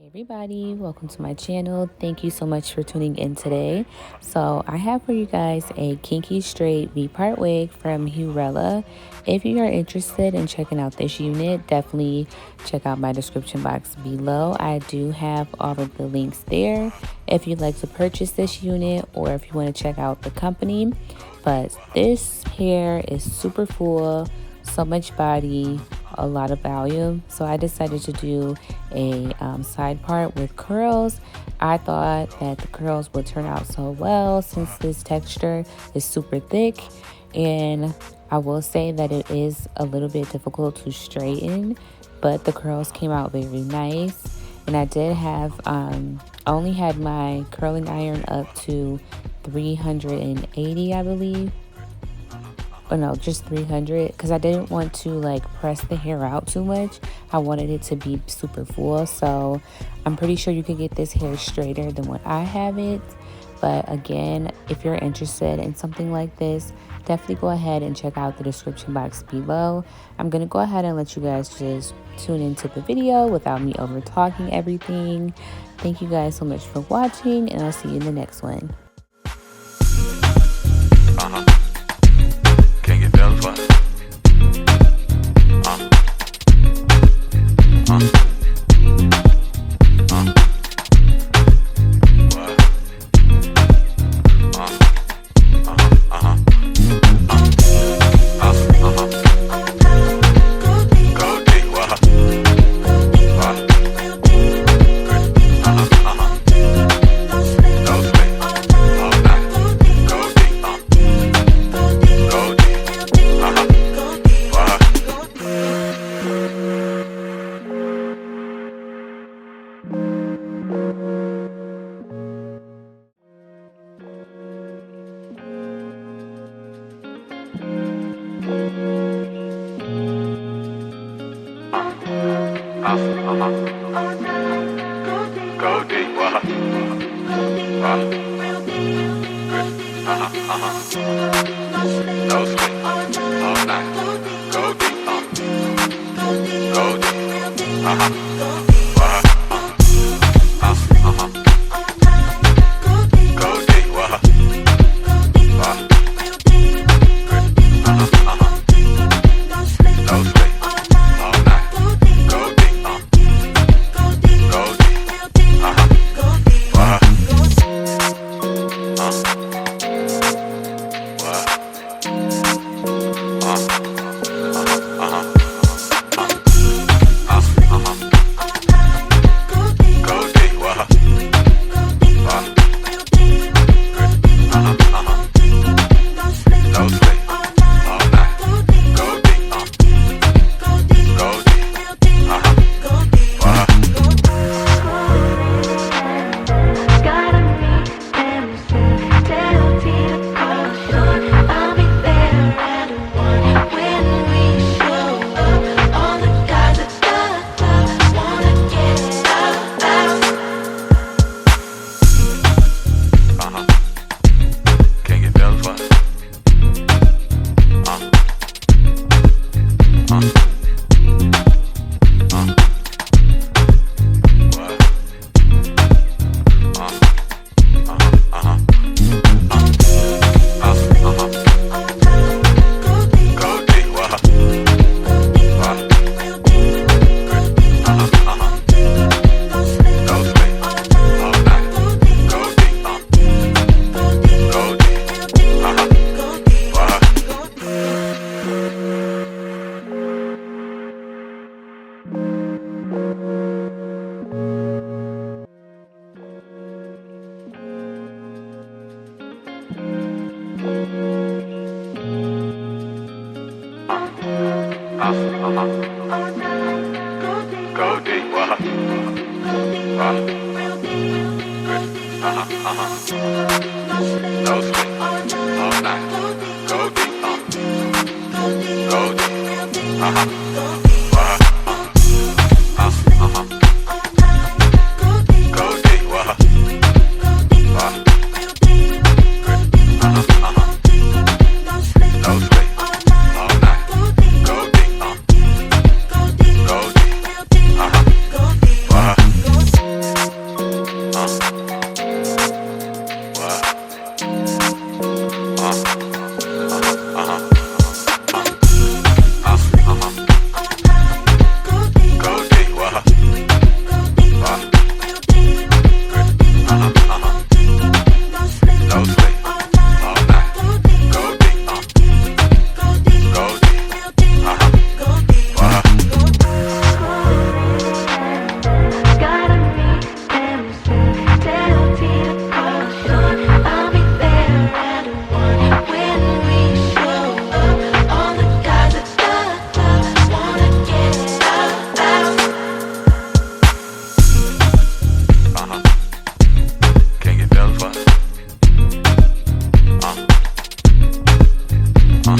Everybody, welcome to my channel. Thank you so much for tuning in today. So I have for you guys a kinky straight V-part wig from Hurela. If you are interested in checking out this unit, definitely check out my description box below. I do have all of the links there if you'd like to purchase this unit or if you want to check out the company. But this hair is super full, so much body, a lot of volume, so I decided to do a side part with curls. I thought that the curls would turn out so well since this texture is super thick, and I will say that it is a little bit difficult to straighten, but the curls came out very nice. And I did have only had my curling iron up to 380, I believe. Oh no, just 300, because I didn't want to like press the hair out too much. I wanted it to be super full, so I'm pretty sure you could get this hair straighter than what I have it. But again, if you're interested in something like this, definitely go ahead and check out the description box below. I'm gonna go ahead and let you guys just tune into the video without me over talking everything. Thank you guys so much for watching, and I'll see you in the next one. Go deep, no sleep, all night. Go deep, go deep, Go deep, no sleep, all night. Go deep, go deep, Go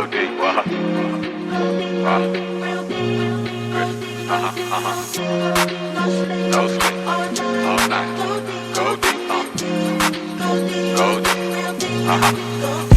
deep, no sleep, all night. Go deep, go deep,